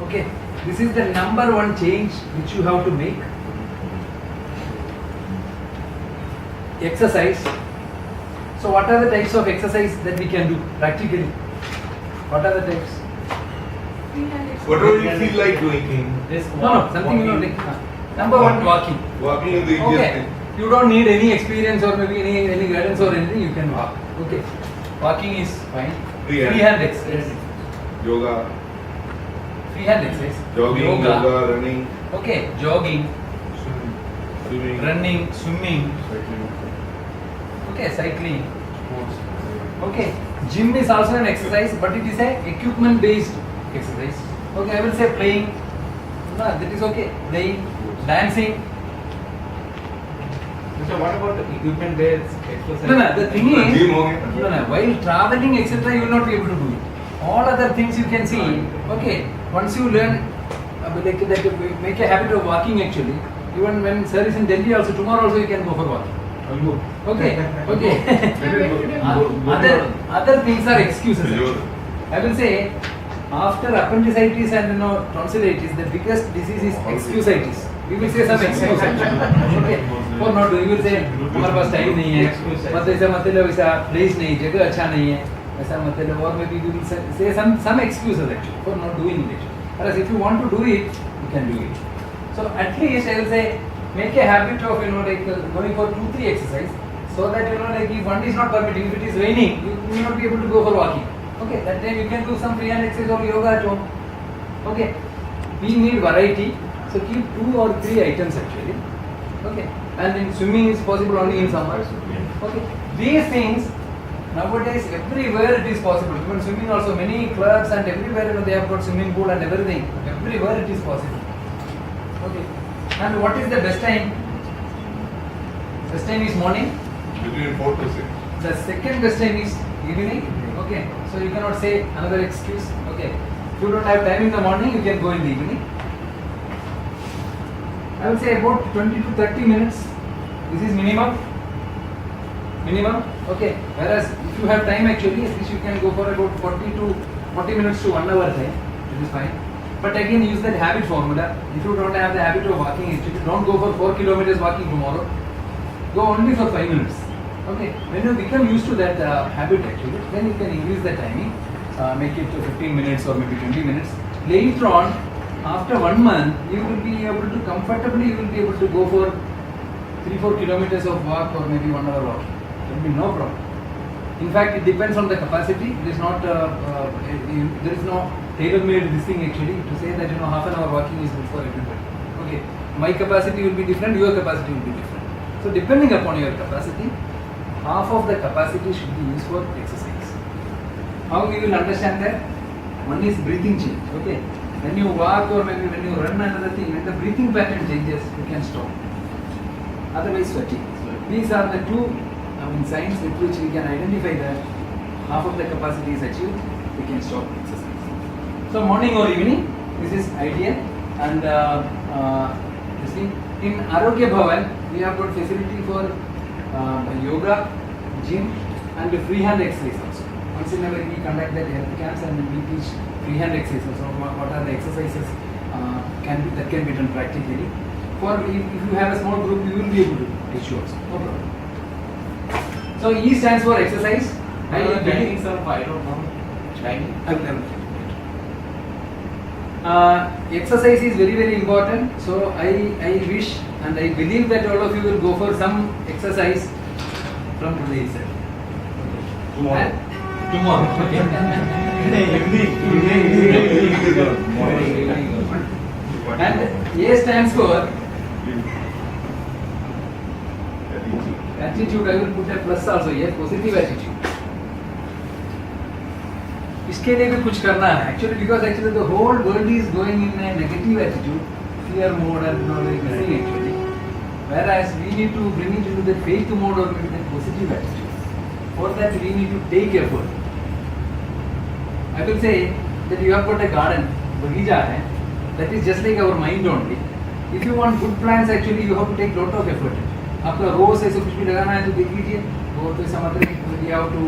Okay, this is the number one change which you have to make. Exercise. So what are the types of exercise that we can do practically? What are the types? Whatever you feel like doing. No, something you know like number one, walking. Walking is the easiest Okay, thing. you don't need any experience or maybe any guidance or anything. You can walk. Okay, walking is fine. Free hand. Free hand exercise. Yoga, Free hand exercise. jogging, yoga, running, Okay, jogging, swimming, running, swimming. cycling, Okay, cycling. sports. Okay, gym is also an exercise, but it is a equipment based exercise. Okay, I will say playing. No, that is okay. Playing, dancing. So what about the equipment based exercise? No, the thing is, Gym हो गया. no, while traveling, etc., you will not be able to do it. All other things you can see. Okay, once you learn, make a habit of walking actually. Even when sir is in Delhi, also tomorrow also you can go for walking. Okay, okay. other things are excuses. Actually. I will say, after appendicitis and tonsillitis, the biggest disease is excusitis. We will say some excuse. Okay, for not doing, we will say हमारे पास time नहीं है, मतलब ऐसा place नहीं, जगह अच्छा नहीं है, ऐसा मतलब और maybe we will say some excuses actually for not doing it. Whereas if you want to do it, you can do it. So at least I will say make a habit of like going for 2-3 exercise, so that like if one is not permitting, if it is raining, you will not be able to go for walking. Okay, that time you can do some free hand exercise or yoga at home. Okay, we need variety, so keep 2 or 3 items actually. Okay, and in swimming is possible only in summer. Okay, these things nowadays everywhere it is possible. Even swimming also, many clubs and everywhere they have got swimming pool and everything. Everywhere it is possible. Okay, and what is the best time? Best time is morning. Between 4 to 6. The second best time is evening. Okay, so you cannot say another excuse. Okay, if you don't have time in the morning, you can go in the evening. I will say about 20 to 30 minutes. This is minimum. Minimum. Okay. Whereas if you have time actually, at least you can go for about 40 minutes to 1 hour time. It is fine. But again, use that habit formula. If you don't have the habit of walking, actually, don't go for 4 kilometers walking tomorrow. Go only for 5 minutes. Okay. When you become used to that habit actually, then you can increase the timing. Make it to 15 minutes or maybe 20 minutes. Later on, after 1 month, you will be able to comfortably, you will be able to go for 3-4 kilometers of walk or maybe 1 hour walk. There will be no problem. In fact, it depends on the capacity. It is not, there is no tailor-made this thing actually to say that half an hour walking is good for everybody. Okay, my capacity will be different, your capacity will be different. So depending upon your capacity, half of the capacity should be used for exercise. How we will understand that? One is breathing change. Okay, when you walk or maybe when you run another thing, when the breathing pattern changes, you can stop. Otherwise, sweating. These are the two signs with which we can identify that half of the capacity is achieved, we can stop exercise. So morning or evening, this is ideal. And you see, in Arogya Bhavan, we have got facility for yoga, gym, and free hand exercise also. Once in a while we conduct that health camps and we teach free hand exercises. So what are the exercises that can be done practically. For if you have a small group, you will be able to teach you also. No problem. So E stands for exercise. I don't know. Exercise is very, very important. So I wish and I believe that all of you will go for some exercise from today itself. Tomorrow. Tomorrow. And A stands for attitude. I will put a plus also here, positive attitude. इसके लिए भी कुछ करना है actually, because actually the whole world is going in a negative attitude, fear mode and everything actually. Whereas we need to bring it into the faith mode or maybe the positive attitude. For that we need to take effort. I will say that you have got a garden, bagija hai, that is just like our mind only. If you want good plants actually you have to take lot of effort. आपका रोज ऐसे कुछ भी लगाना है तो देख लीजिए, वो तो ऐसा मतलब you have to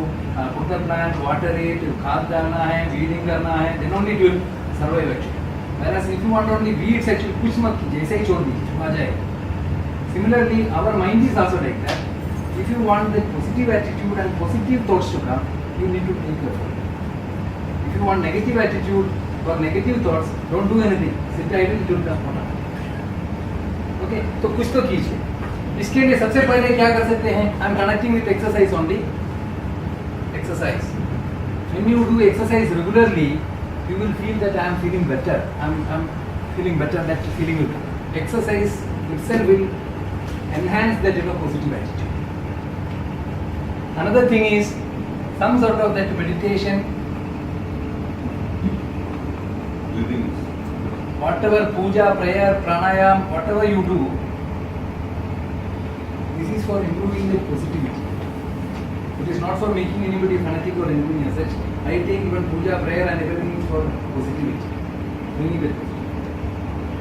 put the plant, water it, खाद डालना है, weeding करना है, then only it will survive actually. Whereas if you want only read section, कुछ मत कीजिए, ऐसे ही छोड़ दीजिए, आ जाएगा. Similarly, our mind is also like that. If you want the positive attitude and positive thoughts to come, you need to take effort. If you want negative attitude or negative thoughts, don't do anything. Sit idle, it will come out. Okay, तो कुछ तो कीजिए. इसके लिए सबसे पहले क्या कर सकते हैं? I am connecting with exercise only. Exercise. When you do exercise regularly, you will feel that I am feeling better. I'm feeling better. That feeling will come. Exercise itself will enhance that positive attitude. Another thing is some sort of that meditation. Living. Whatever puja, prayer, pranayam, whatever you do, this is for improving the positivity. It is not for making anybody fanatic or anything as such. I take even puja, prayer and everything is for positivity. Bringing it.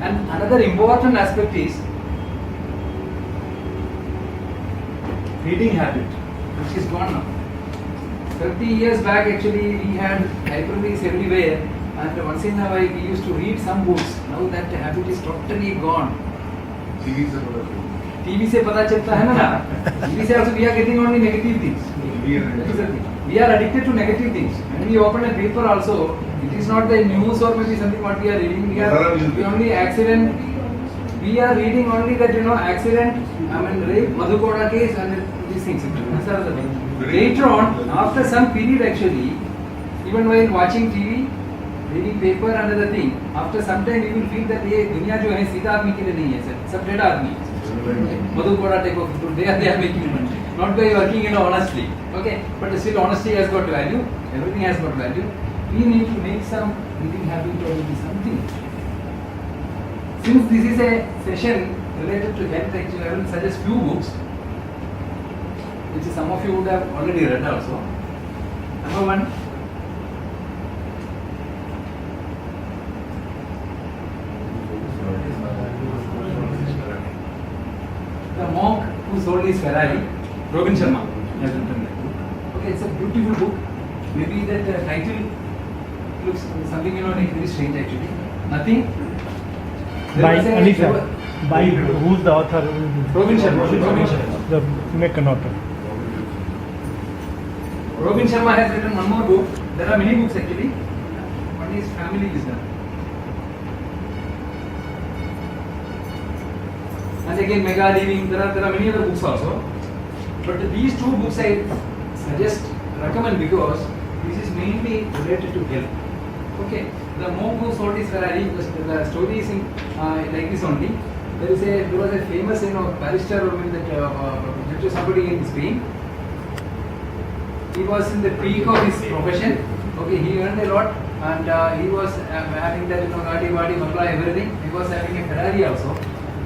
And another important aspect is reading habit, which is gone now. 30 years back actually we had libraries everywhere and once in a while we used to read some books. Now that habit is totally gone. TV से पता चलता TV से पता चलता है ना. TV से also we are getting only negative things. That is the thing. We are addicted to negative things. When we open a paper also, it is not the news or maybe something what we are reading. We only accident. We are reading only that accident. I mean rape, Madhukoda case and these things. These are the things. Later on, after some period actually, even while watching TV, reading paper and other thing, after some time we will feel that ये दुनिया जो है सीधा आदमी के लिए नहीं है सर, सब डेढ़ आदमी है. Madhukoda take off. They are making money, not by working honestly. Okay, but still honesty has got value. Everything has got value. We need to make some reading habit or maybe something. Since this is a session related to health, actually I will suggest few books, which some of you would have already read also. Number one, The Monk Who Sold His Ferrari, Robin Sharma has written that book. Okay, it's a beautiful book. Maybe that title looks something like very strange actually. Nothing. By Anita. By who's the author? Robin Sharma. The American author. Robin Sharma has written one more book. There are many books actually. One is Family Wisdom. And again Mega Living. There are many other books also. But these two books I recommend because this is mainly related to health. Okay. The Monk Who Sold His Ferrari. The story is like this only. There was a famous barrister that somebody in Spain. He was in the peak of his profession. Okay, he earned a lot, and he was having that Gadi, Bangla, everything. He was having a Ferrari also.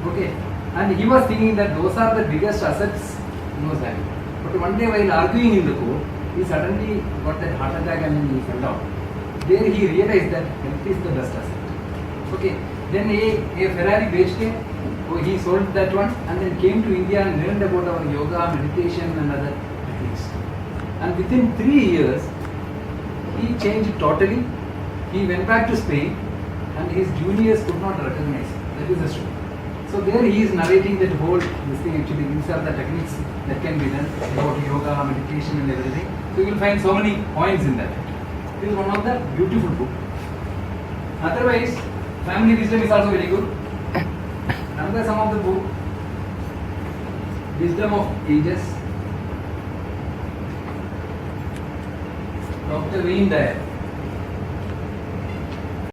Okay, and he was thinking that those are the biggest assets he was having. But one day while arguing in the court, he suddenly got that heart attack and he fell down. There he realized that health is the best asset. Okay, then a Ferrari बेच he sold that one and then came to India and learned about our yoga, meditation and other techniques. And within 3 years, he changed totally. He went back to Spain and his juniors could not recognize. That is the story. So there he is narrating that whole this thing actually. These are the techniques that can be done about yoga, meditation and everything. So you will find so many points in that. This is one of the beautiful book. Otherwise, Family Wisdom is also very good. Another some of the book, Wisdom of Ages, Dr. Wayne Dyer.